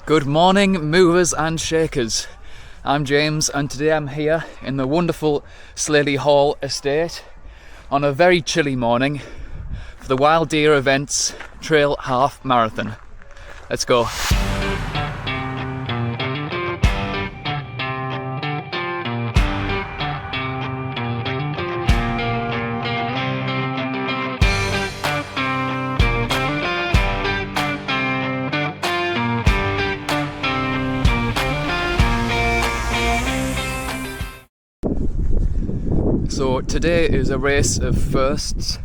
Good morning, movers and shakers. I'm James, and today I'm here in the wonderful Slayley Hall estate on a very chilly morning for the Wild Deer Events Trail Half Marathon. Let's go. So today is a race of firsts.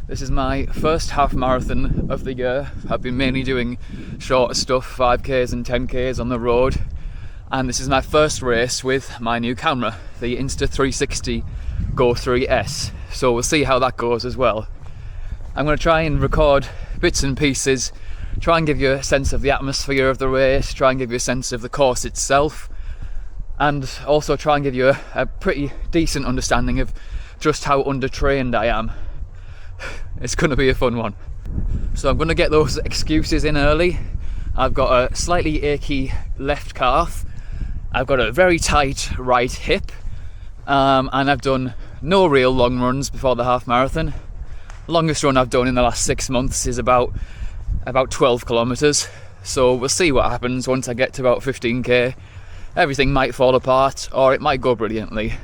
This is my first half marathon of the year. I've been mainly doing shorter stuff, 5Ks and 10Ks on the road. And this is my first race with my new camera, the Insta360 Go 3S. So we'll see how that goes as well. I'm going to try and record bits and pieces, try and give you a sense of the atmosphere of the race, try and give you a sense of the course itself, and also try and give you a pretty decent understanding of just how undertrained I am. It's going to be a fun one. So I'm going to get those excuses in early. I've got a slightly achy left calf, I've got a very tight right hip, and I've done no real long runs before the half marathon. Longest run I've done in the last 6 months is about 12 kilometers. So we'll see what happens once I get to about 15k. Everything might fall apart, or it might go brilliantly.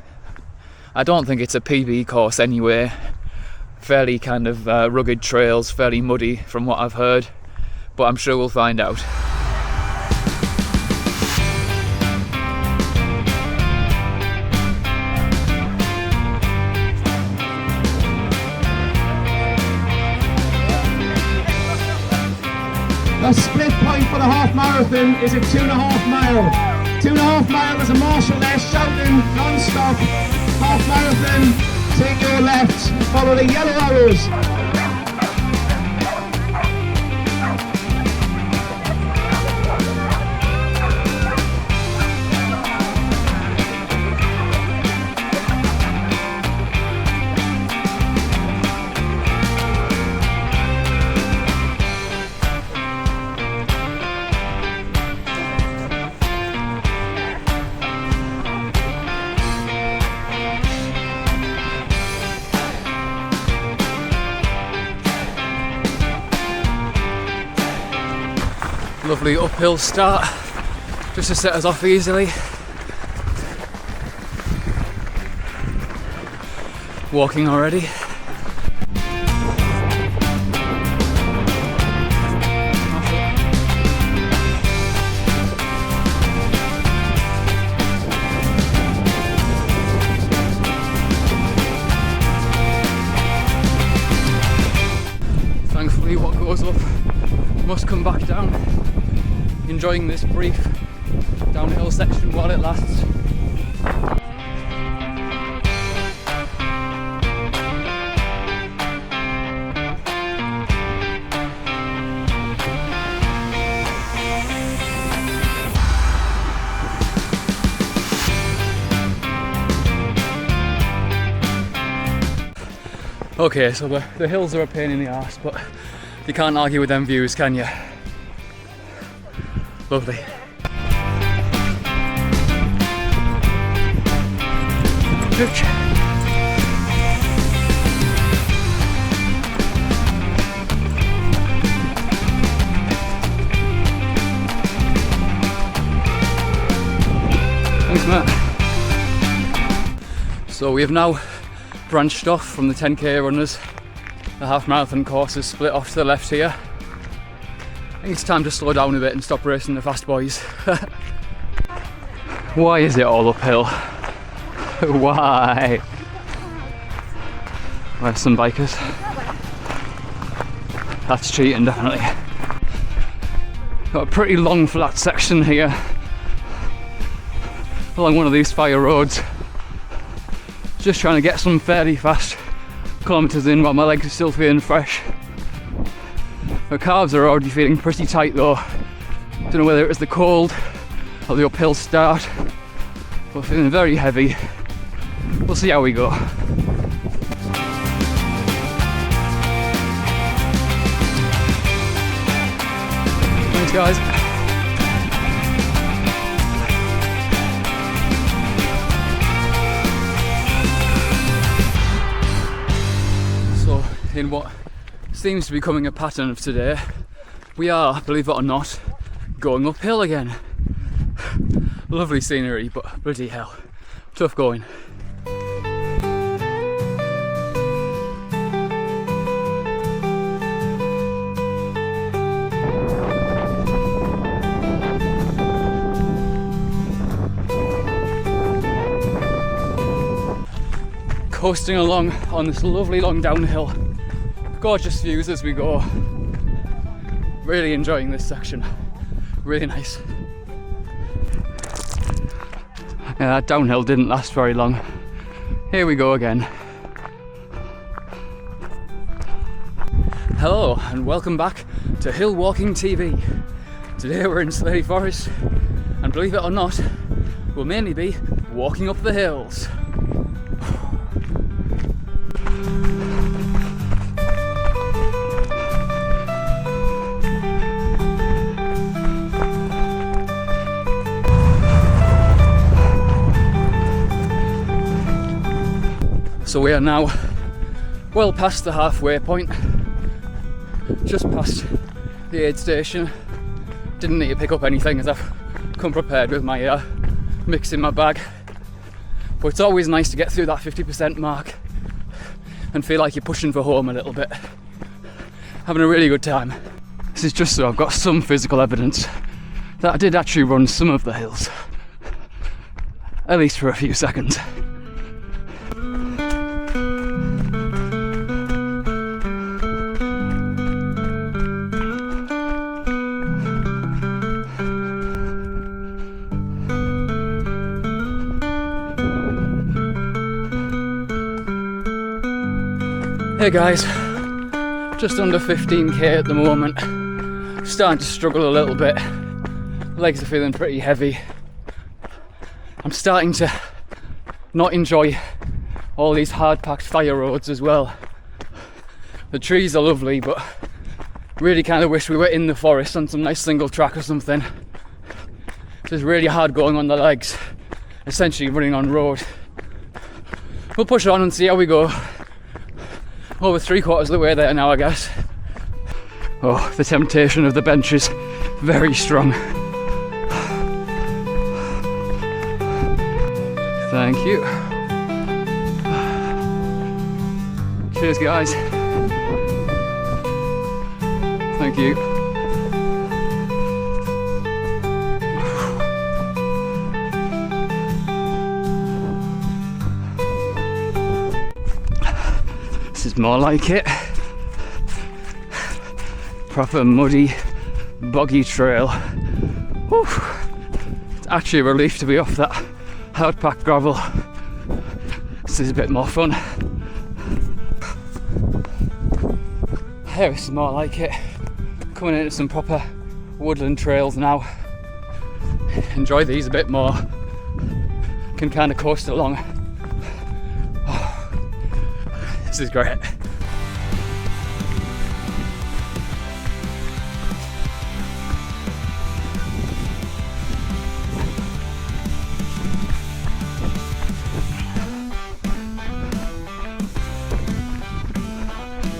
I don't think it's a PB course anyway. Fairly kind of rugged trails, fairly muddy from what I've heard, but I'm sure we'll find out. The split point for the half marathon is at 2.5 miles. 2.5 miles is a martial there, shouting non-stop. Half marathon, take your left, follow the yellow arrows. Lovely uphill start, just to set us off easily. Walking already. Thankfully what goes up must come back down. Enjoying this brief downhill section while it lasts. Okay, so the hills are a pain in the arse, but you can't argue with them views, can you? Lovely. Ooch. Thanks, Matt. So we have now branched off from the 10k runners. The half marathon course is split off to the left here. I think it's time to slow down a bit and stop racing the fast boys. Why is it all uphill? Why? Where's some bikers? That's cheating, definitely. Got a pretty long flat section here along one of these fire roads. Just trying to get some fairly fast kilometres in while my legs are still feeling fresh. My calves are already feeling pretty tight though. Don't know whether it was the cold or the uphill start, but feeling very heavy. We'll see how we go. Thanks guys. in what seems to be becoming a pattern of today. We are, believe it or not, going uphill again. Lovely scenery, but bloody hell, tough going. Coasting along on this lovely long downhill. Gorgeous views as we go. Really enjoying this section. Really nice. Yeah, that downhill didn't last very long. Here we go again. Hello and welcome back to Hill Walking TV. Today we're in Slayley Forest and believe it or not, we'll mainly be walking up the hills. So we are now well past the halfway point, just past the aid station. Didn't need to pick up anything as I've come prepared with my mix in my bag. But it's always nice to get through that 50% mark and feel like you're pushing for home a little bit. Having a really good time. This is just so I've got some physical evidence that I did actually run some of the hills. At least for a few seconds. Hey guys, just under 15k at the moment. Starting to struggle a little bit. Legs are feeling pretty heavy. I'm starting to not enjoy all these hard-packed fire roads as well. The trees are lovely, but really kind of wish we were in the forest on some nice single track or something. It's just really hard going on the legs, essentially running on road. We'll push on and see how we go. Over 3/4 of the way there now, I guess. Oh, the temptation of the bench is very strong. Thank you. Cheers, guys. Thank you. This is more like it. Proper muddy, boggy trail. Whew. It's actually a relief to be off that hard-packed gravel. This is a bit more fun. Here is more like it. Coming into some proper woodland trails now. Enjoy these a bit more. Can kind of coast along. This is great.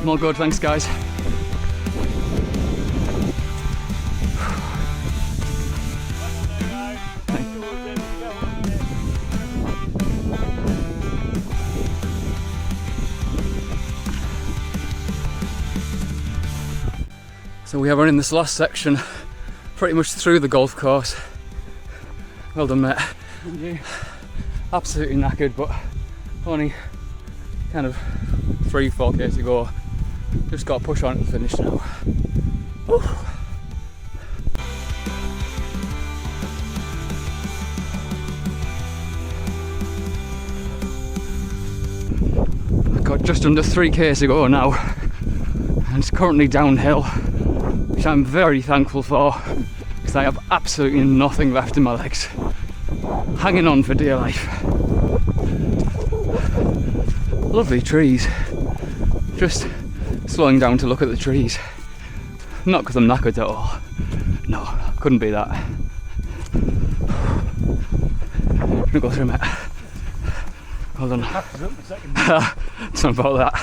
I'm all good, thanks guys. So we are running this last section pretty much through the golf course. Well done, mate. Thank you. Absolutely knackered, but only kind of 3-4k to go. Just got to push on to the finish now. Woo. I've got just under 3k to go now, and it's currently downhill, which I'm very thankful for because I have absolutely nothing left in my legs. Hanging on for dear life. Lovely trees. Just slowing down to look at the trees. Not because I'm knackered at all. No, couldn't be that. I'm gonna go through, mate. Hold on. It's not about that.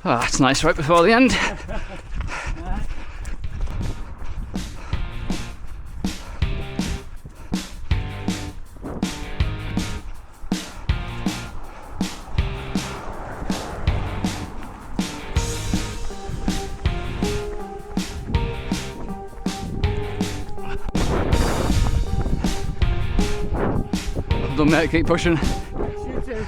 Oh, that's nice right before the end. Well done, mate, keep pushing. You too.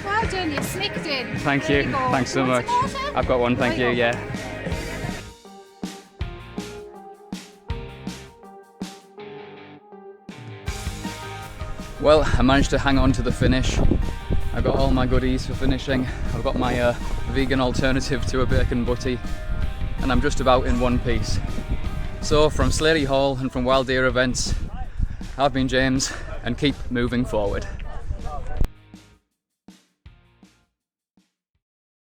Well done, you sneaked in. Thank There you. go. Thanks so Want much. some water? I've got one, thank There you, you go. yeah. Well, I managed to hang on to the finish. I got all my goodies for finishing. I've got my vegan alternative to a bacon butty, and I'm just about in one piece. So from Slayley Hall and from Wild Deer Events, I've been James, and keep moving forward.